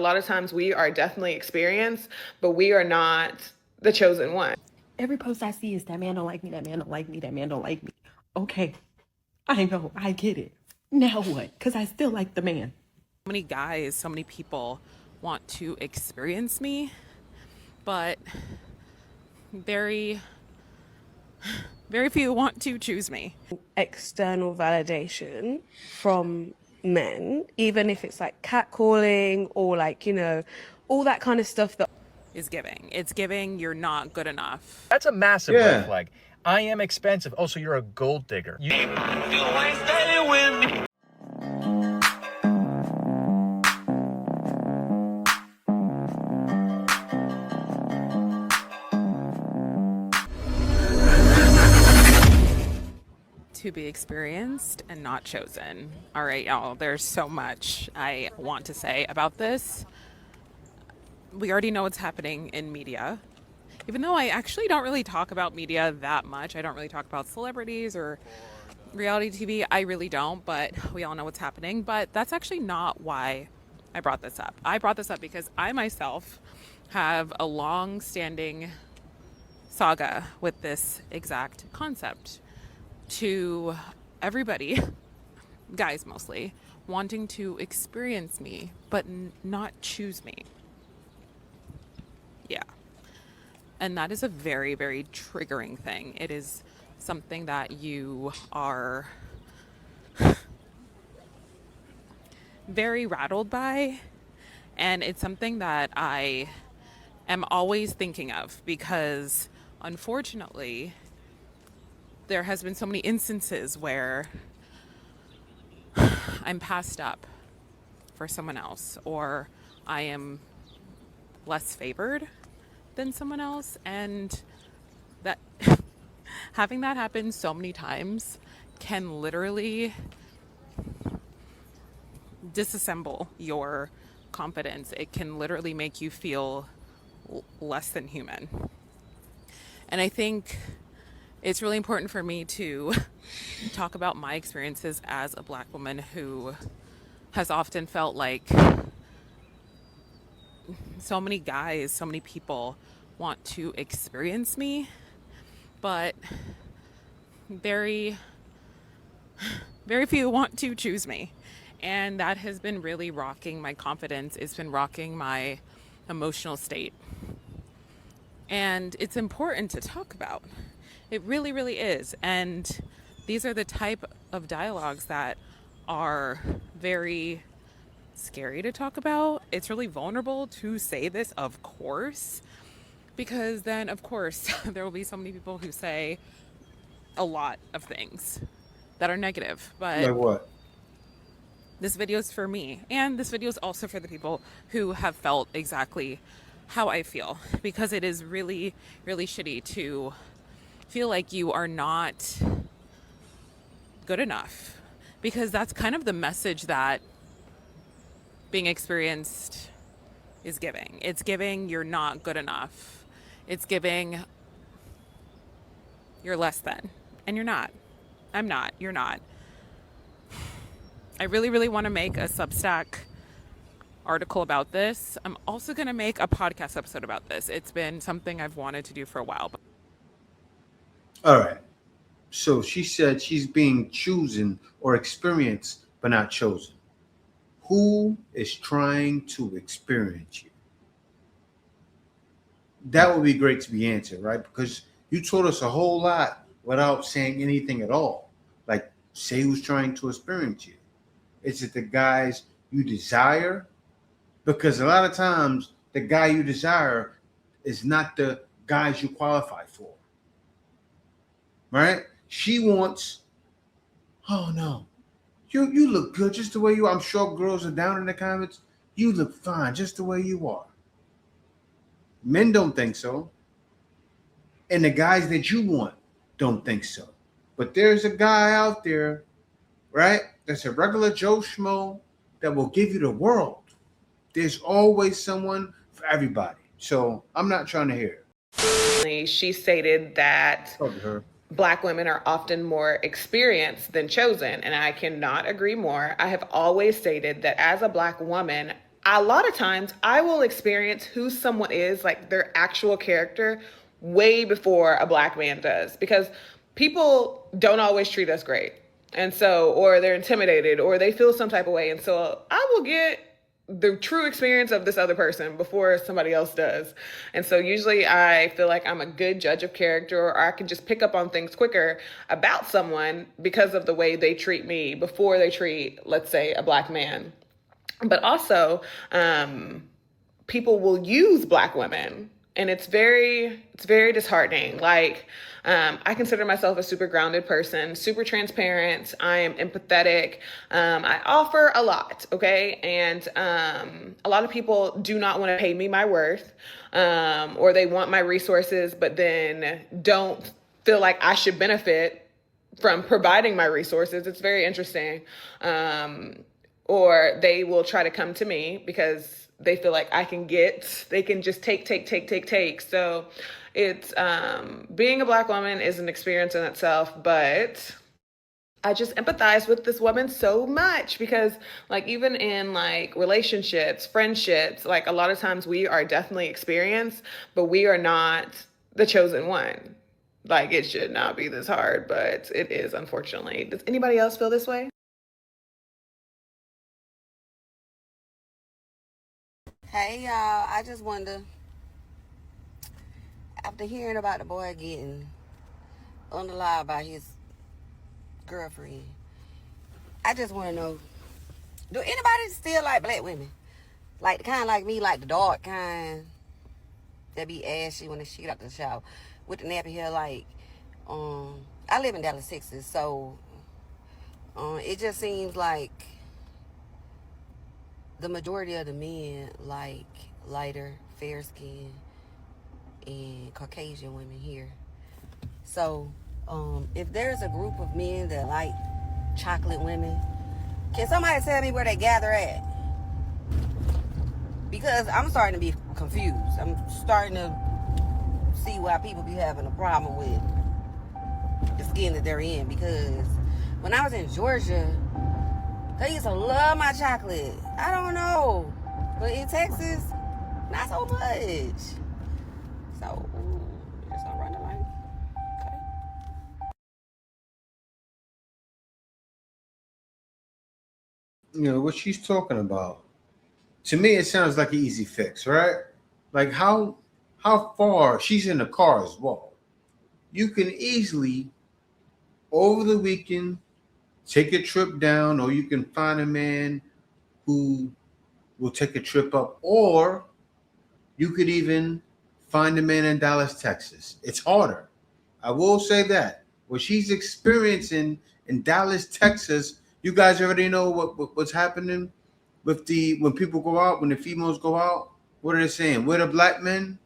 A lot of times we are definitely experienced, but we are not the chosen one. Every post I see is that man don't like me, that man don't like me, that man don't like me. Okay, I know, I get it. Now what? Because I still like the man. So many guys, so many people want to experience me, but very few want to choose me. External validation from men, even if it's like catcalling or like, you know, all that kind of stuff that Is giving. It's giving you're not good enough. That's a massive red flag. I am expensive. Oh, so you're a gold digger. You ain't staying with me. To be experienced and not chosen. All right, y'all, there's so much I want to say about this. We already know what's happening in media. Even though I actually don't really talk about media that much, I don't really talk about celebrities or reality TV. I really don't, but we all know what's happening. But that's actually not why I brought this up. I brought this up because I myself have a long-standing saga with this exact concept. To everybody, guys mostly, wanting to experience me, but not choose me. Yeah. And that is a very, very triggering thing. It is something that you are very rattled by. And it's something that I am always thinking of because, unfortunately, there has been so many instances where I'm passed up for someone else, or I am less favored than someone else, and that having that happen so many times can literally disassemble your confidence. It can literally make you feel less than human. And I think it's really important for me to talk about my experiences as a Black woman who has often felt like so many guys, so many people want to experience me, but very few want to choose me. And that has been really rocking my confidence. It's been rocking my emotional state. And it's important to talk about. It really, really is. And these are the type of dialogues that are very scary to talk about. It's really vulnerable to say this, of course, because then, of course, there will be so many people who say a lot of things that are negative. But like what? This video is for me, and this video is also for the people who have felt exactly how I feel, because it is really, really shitty to feel like you are not good enough, because that's kind of the message that being experienced is giving. It's giving you're not good enough. It's giving you're less than, and you're not. I'm not. You're not. I really, really want to make a Substack article about this. I'm also going to make a podcast episode about this. It's been something I've wanted to do for a while. All right. So she said she's being chosen or experienced, but not chosen. Who is trying to experience you? That would be great to be answered, right? Because you told us a whole lot without saying anything at all. Like, say who's trying to experience you. Is it the guys you desire? Because a lot of times the guy you desire is not the guys you qualify for. Right? She wants, oh no, you look good just the way you are. I'm sure girls are down in the comments. You look fine just the way you are. Men don't think so. And the guys that you want don't think so. But there's a guy out there, right? That's a regular Joe Schmo that will give you the world. There's always someone for everybody. So I'm not trying to hear it. She stated that Black women are often more experienced than chosen, and I cannot agree more. I have always stated that as a Black woman, a lot of times I will experience who someone is, like their actual character, way before a black man does, because people don't always treat us great. And so, or they're intimidated or they feel some type of way. And so I will get the true experience of this other person before somebody else does. And so usually I feel like I'm a good judge of character, or I can just pick up on things quicker about someone because of the way they treat me before they treat, let's say, a black man. But also, people will use black women, and it's very disheartening. Like, I consider myself a super grounded person, super transparent. I am empathetic. I offer a lot, okay? And a lot of people do not want to pay me my worth, or they want my resources, but then don't feel like I should benefit from providing my resources. It's very interesting. Or they will try to come to me because they feel like they can just take. So it's, being a black woman is an experience in itself, but I just empathize with this woman so much because, like, even in like relationships, friendships, like a lot of times we are definitely experienced, but we are not the chosen one. Like, it should not be this hard, but it is, unfortunately. Does anybody else feel this way? Hey y'all, I just wonder, after hearing about the boy getting unalive by his girlfriend, I just want to know, do anybody still like black women? Like the kind like me, like the dark kind that be ashy when she get out the shower with the nappy hair. Like, I live in Dallas, Texas, so it just seems like the majority of the men like lighter, fair skin, and Caucasian women here. So, if there's a group of men that like chocolate women, can somebody tell me where they gather at? Because I'm starting to be confused. I'm starting to see why people be having a problem with the skin that they're in. Because when I was in Georgia, they used to love my chocolate. I don't know. But in Texas, not so much. So, just don't run the line. Okay. You know what she's talking about. To me, it sounds like an easy fix, right? Like how far she's in the car as well. You can easily over the weekend take a trip down, or you can find a man who will take a trip up, or you could even find a man in Dallas, Texas. It's harder. I will say that. What she's experiencing in Dallas, Texas, you guys already know what's happening with when people go out, when the females go out. What are they saying? We're the black men.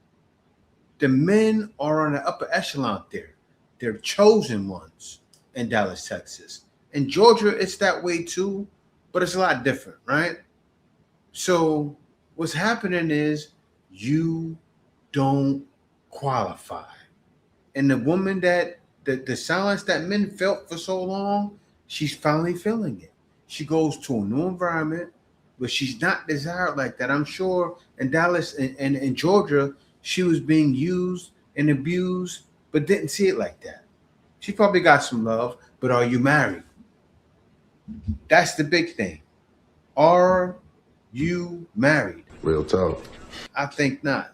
The men are on the upper echelon there. They're chosen ones in Dallas, Texas. In Georgia, it's that way too, but it's a lot different, right? So what's happening is you don't qualify. And the woman that the silence that men felt for so long, she's finally feeling it. She goes to a new environment, but she's not desired like that. I'm sure in Dallas and in Georgia, she was being used and abused, but didn't see it like that. She probably got some love, but are you married? That's the big thing. Are you married? Real talk. I think not.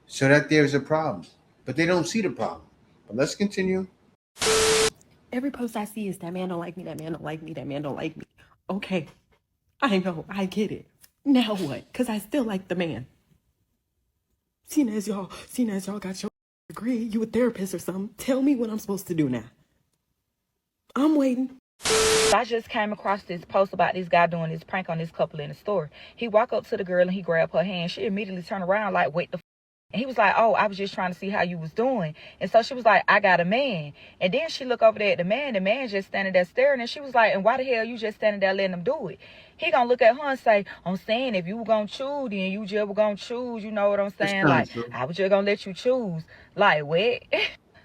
So that there's a problem, but they don't see the problem. But let's continue. Every post I see is that man don't like me, that man don't like me, that man don't like me. Okay, I know, I get it. Now what? Because I still like the man. Seeing as y'all got your degree, you a therapist or something, tell me what I'm supposed to do now. I'm waiting. I just came across this post about this guy doing this prank on this couple in the store. He walked up to the girl and he grabbed her hand. She immediately turned around like, wait the f-? And he was like, oh, I was just trying to see how you was doing. And so she was like, I got a man. And then she looked over there at the man just standing there staring. And she was like, and why the hell you just standing there letting him do it? He gonna look at her and say, I'm saying if you were gonna choose, then you just were gonna choose. You know what I'm saying? Like, I was just gonna let you choose. Like, what?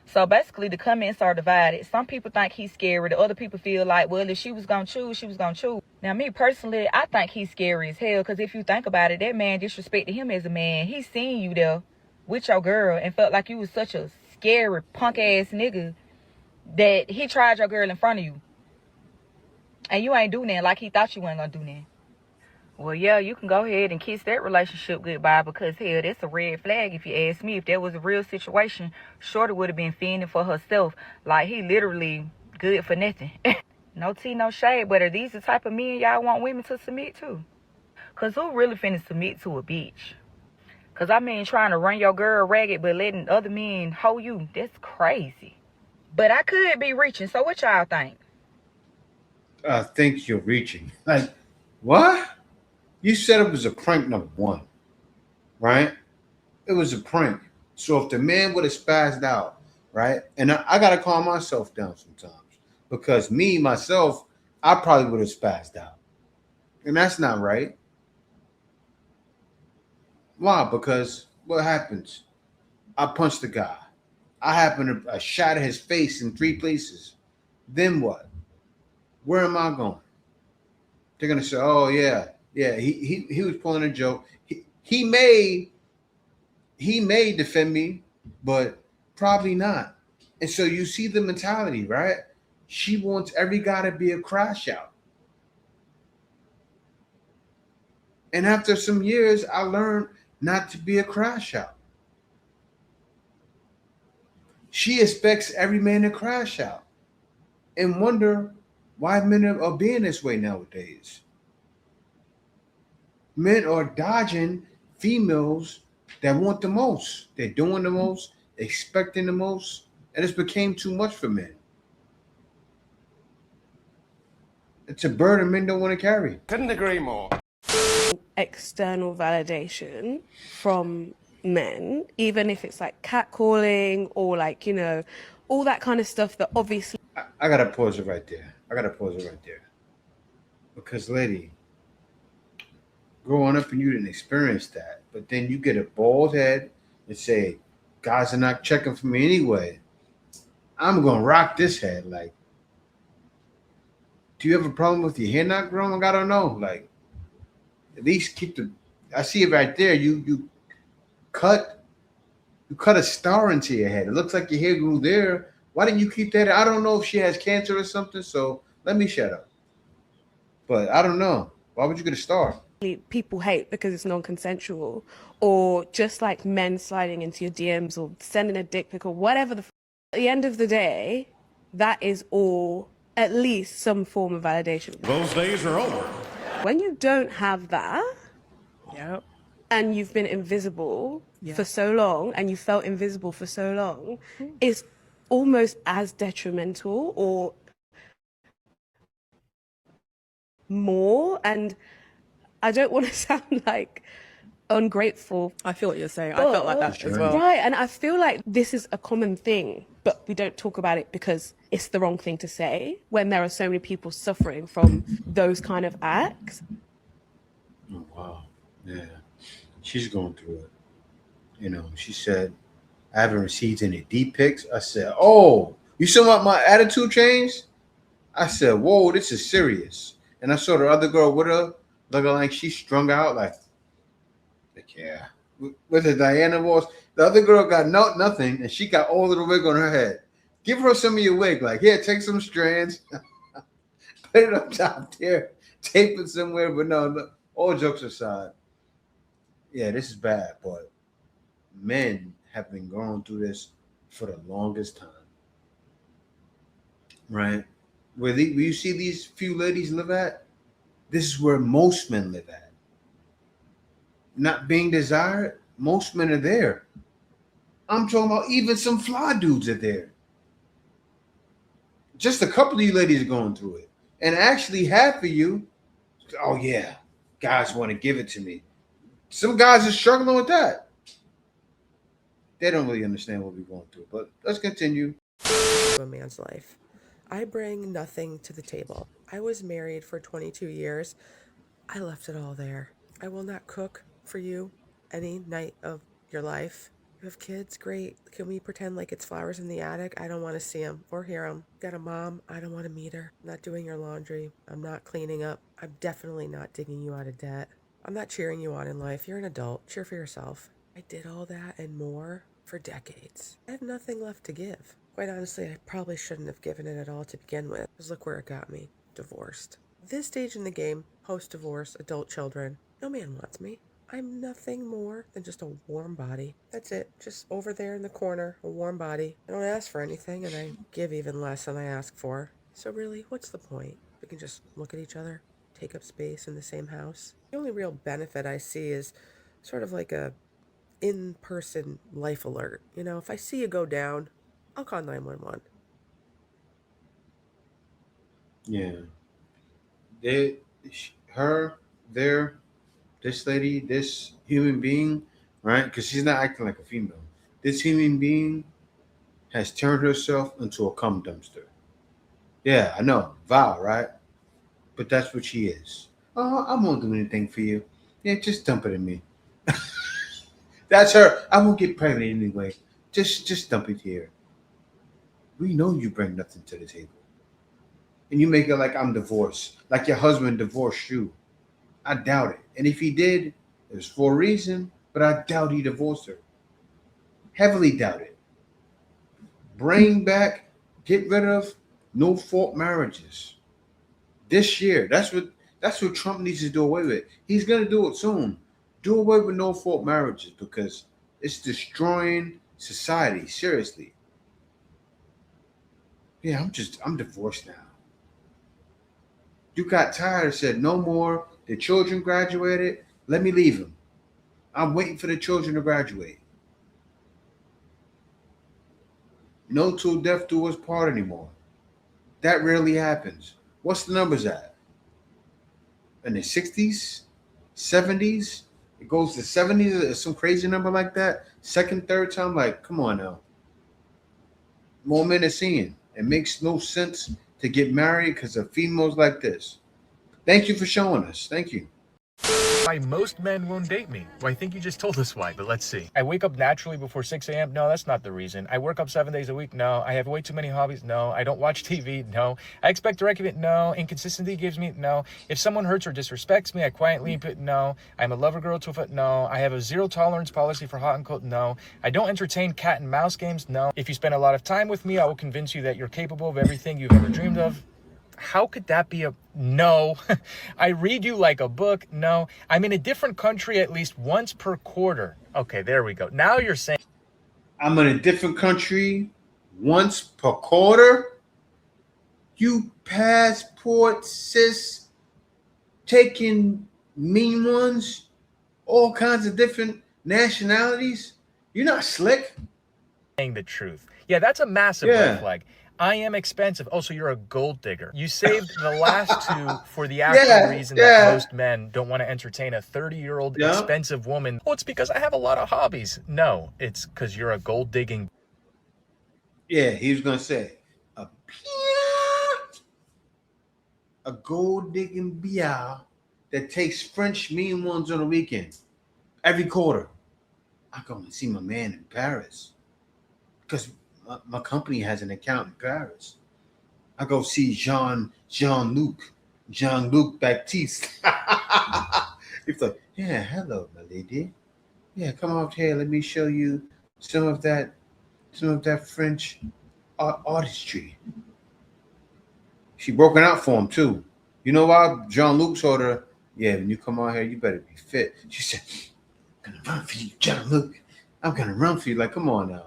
So basically, the comments are divided. Some people think he's scary. The other people feel like, well, if she was going to choose, she was going to choose. Now, me personally, I think he's scary as hell. Because if you think about it, that man disrespected him as a man. He seen you there with your girl and felt like you was such a scary, punk-ass nigga that he tried your girl in front of you. And you ain't do nothing like he thought you wasn't going to do nothing. Well, yeah, you can go ahead and kiss that relationship goodbye because, hell, that's a red flag if you ask me. If that was a real situation, Shorty would have been fending for herself. Like, he literally good for nothing. No tea, no shade, but are these the type of men y'all want women to submit to? Because who really finna submit to a bitch? Because, I mean, trying to run your girl ragged but letting other men hoe you, that's crazy. But I could be reaching, so what y'all think? I think you're reaching. Like, what? You said it was a prank, number one, right? It was a prank. So if the man would have spazzed out, right? And I got to calm myself down sometimes because me, myself, I probably would have spazzed out. And that's not right. Why? Because what happens? I punched the guy. I happen to I shot at his face in 3 places. Then what? Where am I going? They're gonna say, "Oh yeah, yeah, he was pulling a joke. He may defend me, but probably not." And so you see the mentality, right? She wants every guy to be a crash out. And after some years, I learned not to be a crash out. She expects every man to crash out and wonder why men are being this way nowadays. Men are dodging females that want the most. They're doing the most, expecting the most, and it's became too much for men. It's a burden men don't want to carry. Couldn't agree more. External validation from men, even if it's like catcalling or like, all that kind of stuff that obviously. I gotta pause it right there. Because, lady, growing up and you didn't experience that, but then you get a bald head and say, guys are not checking for me anyway. I'm gonna rock this head. Like, do you have a problem with your hair not growing? I don't know. Like, at least keep the. I see it right there. You cut a star into your head. It looks like your hair grew there. Why didn't you keep that? I don't know if she has cancer or something. So let me shut up. But I don't know. Why would you get a star? People hate because it's non-consensual, or just like men sliding into your DMs or sending a dick pic or whatever at the end of the day, that is all at least some form of validation. Those days are over. When you don't have that, Yep. and you've been invisible for so long and you felt invisible for so long, it's almost as detrimental or more. And I don't want to sound like ungrateful. I feel what you're saying. I felt like that as well. Right. And I feel like this is a common thing, but we don't talk about it because it's the wrong thing to say when there are so many people suffering from those kind of acts. Oh, wow. Yeah. She's going through it. She said, I haven't received any deep pics. I said, oh, you saw my attitude changed? I said, whoa, this is serious. And I saw the other girl with her looking like she's strung out. Like yeah. With the Diana Ross. The other girl got nothing, and she got all of the wig on her head. Give her some of your wig. Like, here, take some strands. Put it up top there. Tape it somewhere. But no, all jokes aside. Yeah, this is bad, but men have been going through this for the longest time. Right? Where you see these few ladies live at, this is where most men live at. Not being desired, most men are there. I'm talking about even some fly dudes are there. Just a couple of you ladies are going through it. And actually half of you, oh yeah, guys want to give it to me. Some guys are struggling with that. They don't really understand what we're going through. But let's continue. A man's life. I bring nothing to the table. I was married for 22 years. I left it all there. I will not cook for you any night of your life. You have kids? Great. Can we pretend like it's flowers in the attic? I don't want to see them or hear them. Got a mom? I don't want to meet her. I'm not doing your laundry. I'm not cleaning up. I'm definitely not digging you out of debt. I'm not cheering you on in life. You're an adult. Cheer for yourself. I did all that and more for decades. I have nothing left to give. Quite honestly, I probably shouldn't have given it at all to begin with. Because look where it got me. Divorced. This stage in the game, post-divorce, adult children, no man wants me. I'm nothing more than just a warm body. That's it. Just over there in the corner, a warm body. I don't ask for anything, and I give even less than I ask for. So really, what's the point? We can just look at each other, take up space in the same house. The only real benefit I see is sort of like a in-person life alert. You know, if I see you go down, I'll call 911. Yeah. They, her, there, this lady, this human being, right? Because she's not acting like a female. This human being has turned herself into a cum dumpster. Yeah, I know. Vile, right? But that's what she is. Oh, I won't do anything for you. Yeah, just dump it in me. That's her. I won't get pregnant anyway. Just dump it here. We know you bring nothing to the table. And you make it like I'm divorced. Like your husband divorced you. I doubt it. And if he did, it was for a reason, but I doubt he divorced her. Heavily doubt it. Bring back, get rid of no fault marriages. This year. That's what Trump needs to do away with. He's gonna do it soon. Do away with no fault marriages because it's destroying society. Seriously. Yeah, I'm divorced now. You got tired and said no more. The children graduated. Let me leave them. I'm waiting for the children to graduate. No till death do us part anymore. That rarely happens. What's the numbers at? In the 60s? 70s? It goes to 70s, some crazy number like that. Second, third time, like, come on now. More men are seeing. It makes no sense to get married because of females like this. Thank you for showing us. Thank you. Why most men won't date me. Well, I think you just told us why, but let's see. I wake up naturally before 6 a.m. No, that's not the reason. I work up 7 days a week. No. I have way too many hobbies. No. I don't watch TV. No. I expect direct it. No. Inconsistency gives me. No. If someone hurts or disrespects me, I quietly input. No. I'm a lover girl to a foot. No. I have a zero tolerance policy for hot and cold. No. I don't entertain cat and mouse games. No. If you spend a lot of time with me, I will convince you that you're capable of everything you've ever dreamed of. How could that be a no? I read you like a book. No. I'm in a different country at least once per quarter. Okay, there we go. Now you're saying I'm in a different country once per quarter. You passport cis taking mean ones, all kinds of different nationalities. You're not slick. the truth. Yeah, that's a massive Yeah. red flag. I am expensive. Also, you're a gold digger. You saved the last two for the actual reason that most men don't want to entertain a 30-year-old expensive woman. Oh, it's because I have a lot of hobbies. No, it's because you're a gold digging. Yeah, he was gonna say a gold digging bia that takes French mean ones on the weekend. Every quarter, I go and see my man in Paris because my company has an account in Paris. I go see Jean-Luc Baptiste. He's like, yeah, hello, my lady. Yeah, come out here. Let me show you some of that French artistry. She broken out for him too. You know why? Jean-Luc told her, yeah, when you come out here, you better be fit. She said, I'm gonna run for you, Jean-Luc. I'm gonna run for you. Like, come on now.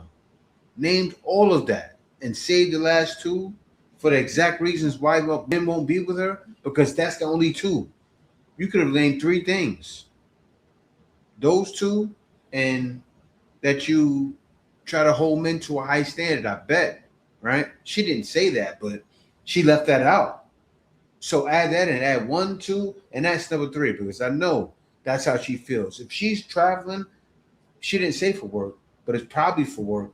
Named all of that and saved the last two for the exact reasons why men won't be with her, because that's the only two. You could have named three things. Those two, and that you try to hold men to a high standard, I bet, right? She didn't say that, but she left that out. So add that and add 1, 2, and that's number 3, because I know that's how she feels. If she's traveling, she didn't say for work, but it's probably for work.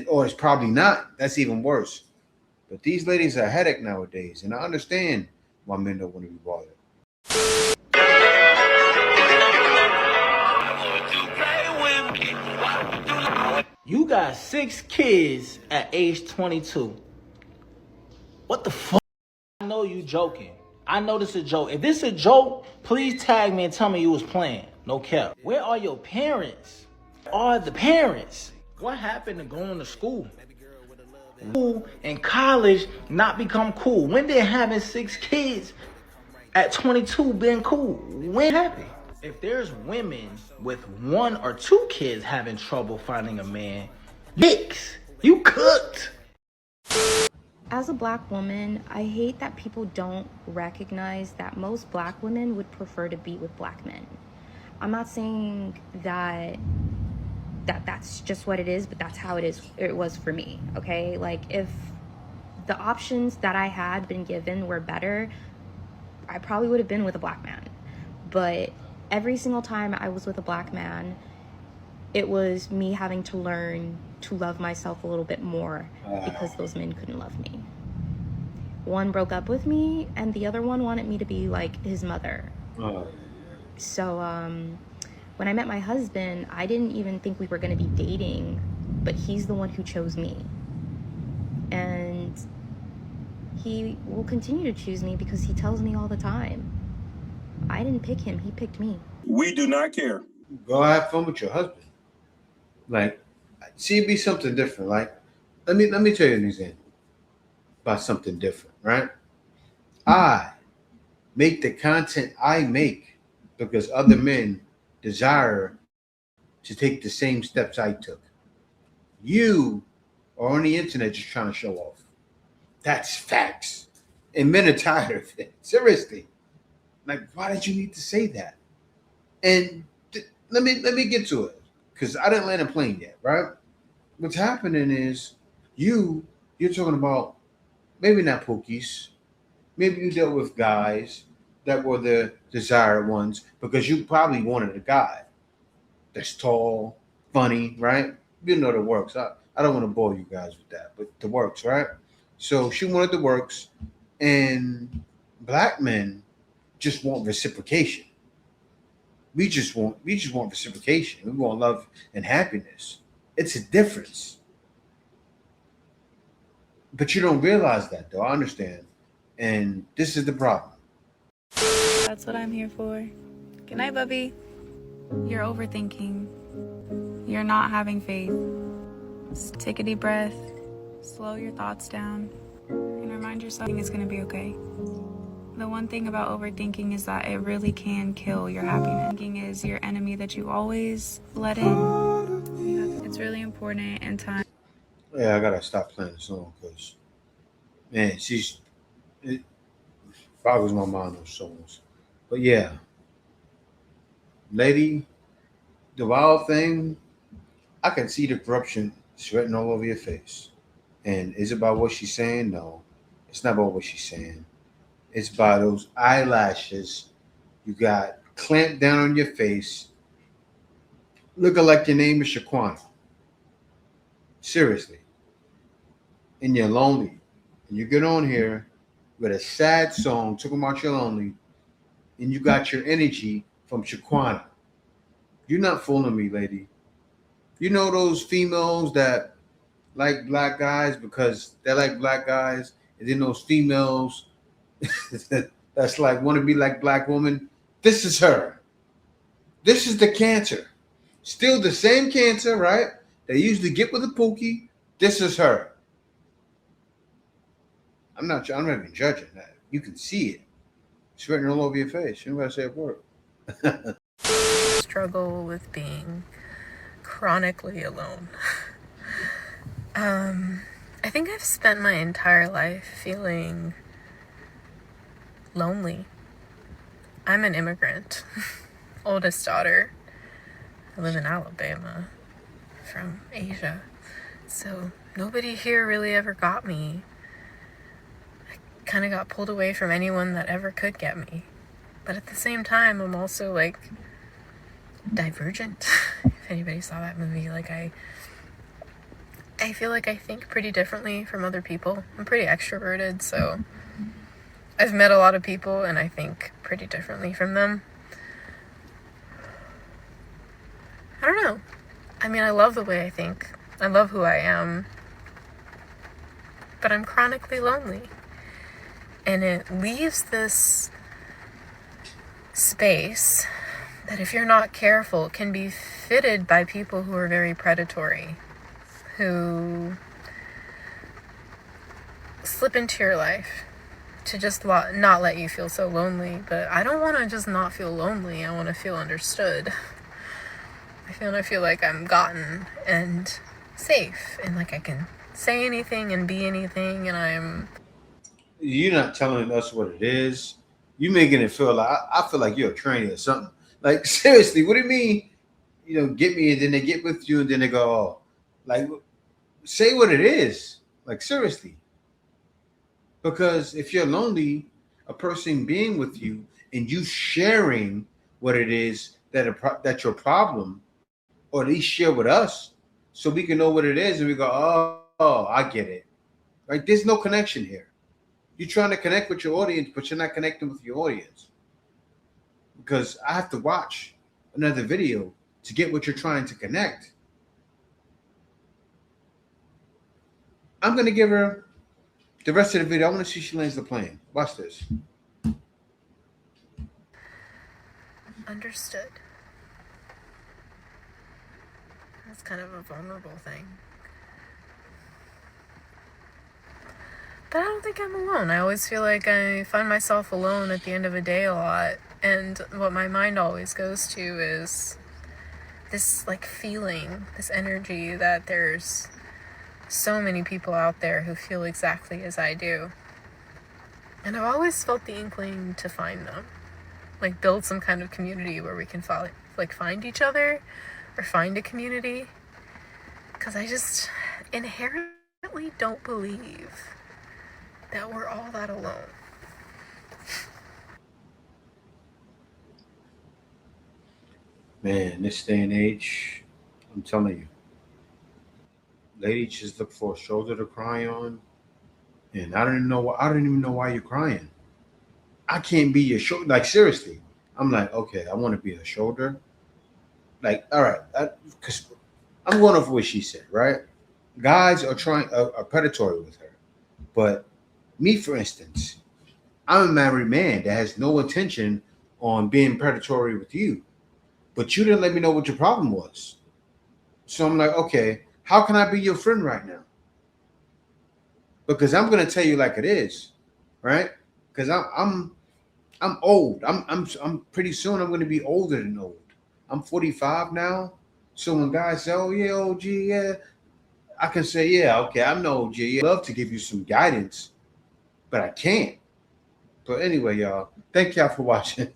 Or it's probably not. That's even worse. But these ladies are a headache nowadays, and I understand why men don't want to be bothered. got 6 kids at age 22. What the fuck? I know you joking. I know this is a joke. If this is a joke, please tag me and tell me you was playing. No cap. Where are your parents? Where are the parents? What happened to going to school? School and college not become cool? When did having 6 kids at 22 been cool? When happened? If there's women with 1 or 2 kids having trouble finding a man, dicks, you cooked. As a black woman, I hate that people don't recognize that most black women would prefer to be with black men. I'm not saying that's just what it is, but that's how it was for me, okay? Like, if the options that I had been given were better, I probably would have been with a black man. But every single time I was with a black man, it was me having to learn to love myself a little bit more because those men couldn't love me. One broke up with me, and the other one wanted me to be like his mother. So when I met my husband, I didn't even think we were going to be dating, but he's the one who chose me. And he will continue to choose me because he tells me all the time, I didn't pick him, he picked me. We do not care. Go have fun with your husband. Like, see, it be something different. Like, let me tell you an example about something different, right? I make the content I make because other men desire to take the same steps I took. You are on the internet just trying to show off. That's facts. And men are tired of it. Seriously. Like, why did you need to say that? And let me get to it, because I didn't land a plane yet, right? What's happening is you're talking about maybe not pookies. Maybe you dealt with guys that were the desired ones because you probably wanted a guy that's tall, funny, right? You know the works. I don't want to bore you guys with that, but the works, right? So she wanted the works, and black men just want reciprocation. We just want reciprocation. We want love and happiness. It's a difference. But you don't realize that, though. I understand. And this is the problem. That's what I'm here for. Good night, Bubby. You're overthinking. You're not having faith. Just take a deep breath, slow your thoughts down, and remind yourself it's going to be okay. The one thing about overthinking is that it really can kill your happiness. Thinking is your enemy that you always let in. It's really important in time. Yeah, I gotta stop playing the song because, man, it boggles my mind, those songs. But yeah, lady, the wild thing, I can see the corruption sweating all over your face. And is it about what she's saying? No, it's not about what she's saying. It's by those eyelashes you got clamped down on your face, looking like your name is Shaquana. Seriously. And you're lonely. And you get on here with a sad song talking about you're lonely, and you got your energy from Shaquana. You're not fooling me, lady. You know those females that like black guys because they like black guys, and then those females that's like want to be like black woman. This is her. This is the cancer. Still the same cancer, right? They usually get with a pookie. This is her. I'm not even judging that. You can see it. It's written all over your face. You don't gotta say a word. Struggle with being chronically alone. I think I've spent my entire life feeling lonely. I'm an immigrant, oldest daughter. I live in Alabama, from Asia. So nobody here really ever got me. I kind of got pulled away from anyone that ever could get me. But at the same time, I'm also like Divergent. If anybody saw that movie, like I feel like I think pretty differently from other people. I'm pretty extroverted, so I've met a lot of people and I think pretty differently from them. I don't know. I mean, I love the way I think. I love who I am, but I'm chronically lonely. And it leaves this space that, if you're not careful, can be fitted by people who are very predatory, who slip into your life to just not let you feel so lonely. But I don't want to just not feel lonely. I want to feel understood. I want to feel like I'm gotten and safe, and like I can say anything and be anything, and I'm... You're not telling us what it is. You making it feel like I feel like you're a tranny or something. Like, seriously, what do you mean? You know, get me, and then they get with you, and then they go, oh, like, say what it is. Like, seriously. Because if you're lonely, a person being with you and you sharing what it is that's your problem, or at least share with us, so we can know what it is, and we go, oh, I get it. Right? There's no connection here. You're trying to connect with your audience, but you're not connecting with your audience. Because I have to watch another video to get what you're trying to connect. I'm going to give her the rest of the video. I want to see if she lands the plane. Watch this. Understood. That's kind of a vulnerable thing. But I don't think I'm alone. I always feel like I find myself alone at the end of a day a lot. And what my mind always goes to is this like feeling, this energy that there's so many people out there who feel exactly as I do. And I've always felt the inkling to find them. Like build some kind of community where we can find each other or find a community. Because I just inherently don't believe that we're all that alone. Man, this day and age, I'm telling you, ladies just look for a shoulder to cry on, and I don't even know why you're crying. I can't be your shoulder. Like, seriously, I'm like, okay, I want to be a shoulder. Like, all right, because I'm going off what she said, right? Guys are predatory with her, but me, for instance, I'm a married man that has no intention on being predatory with you, but you didn't let me know what your problem was. So I'm like, okay, how can I be your friend right now? Because I'm gonna tell you like it is, right? Because I'm old. I'm pretty soon I'm gonna be older than old. I'm 45 now. So when guys say, "Oh yeah, OG, yeah," I can say, "Yeah, okay, I'm no OG. I'd love to give you some guidance, but I can't." But anyway, y'all, thank y'all for watching.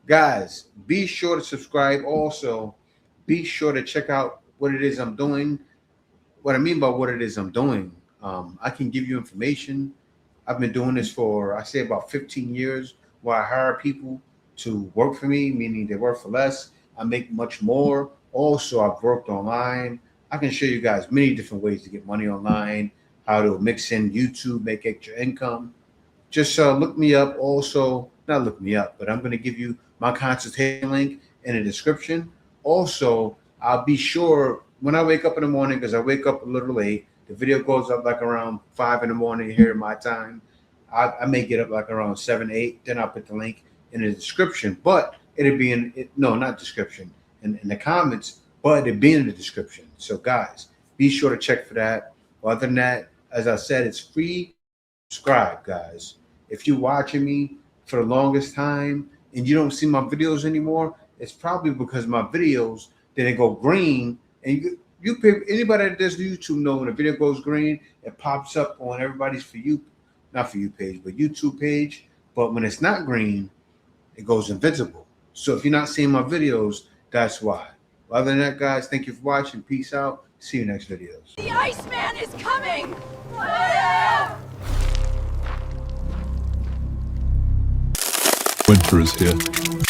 Guys, be sure to subscribe. Also, be sure to check out what it is I'm doing. What I mean by what it is I'm doing, I can give you information. I've been doing this for, I say, about 15 years, where I hire people to work for me, meaning they work for less. I make much more. Also, I've worked online. I can show you guys many different ways to get money online, how to mix in YouTube, make extra income. Just look me up. Also, not look me up, but I'm going to give you my consultation link in the description. Also, I'll be sure when I wake up in the morning, because I wake up a little late, the video goes up like around 5 in the morning here in my time. I may get up like around 7, 8. Then I'll put the link in the description, but it'll be no, not description, in the comments, but it'll be in the description. So guys, be sure to check for that. Other than that, as I said, it's free. Subscribe, guys. If you're watching me for the longest time and you don't see my videos anymore, it's probably because my videos didn't go green. And anybody that does YouTube know when a video goes green, it pops up on everybody's not for you page, but YouTube page. But when it's not green, it goes invisible. So if you're not seeing my videos, that's why. Other than that, guys, thank you for watching. Peace out. See you next videos. The Iceman is coming! Winter is here.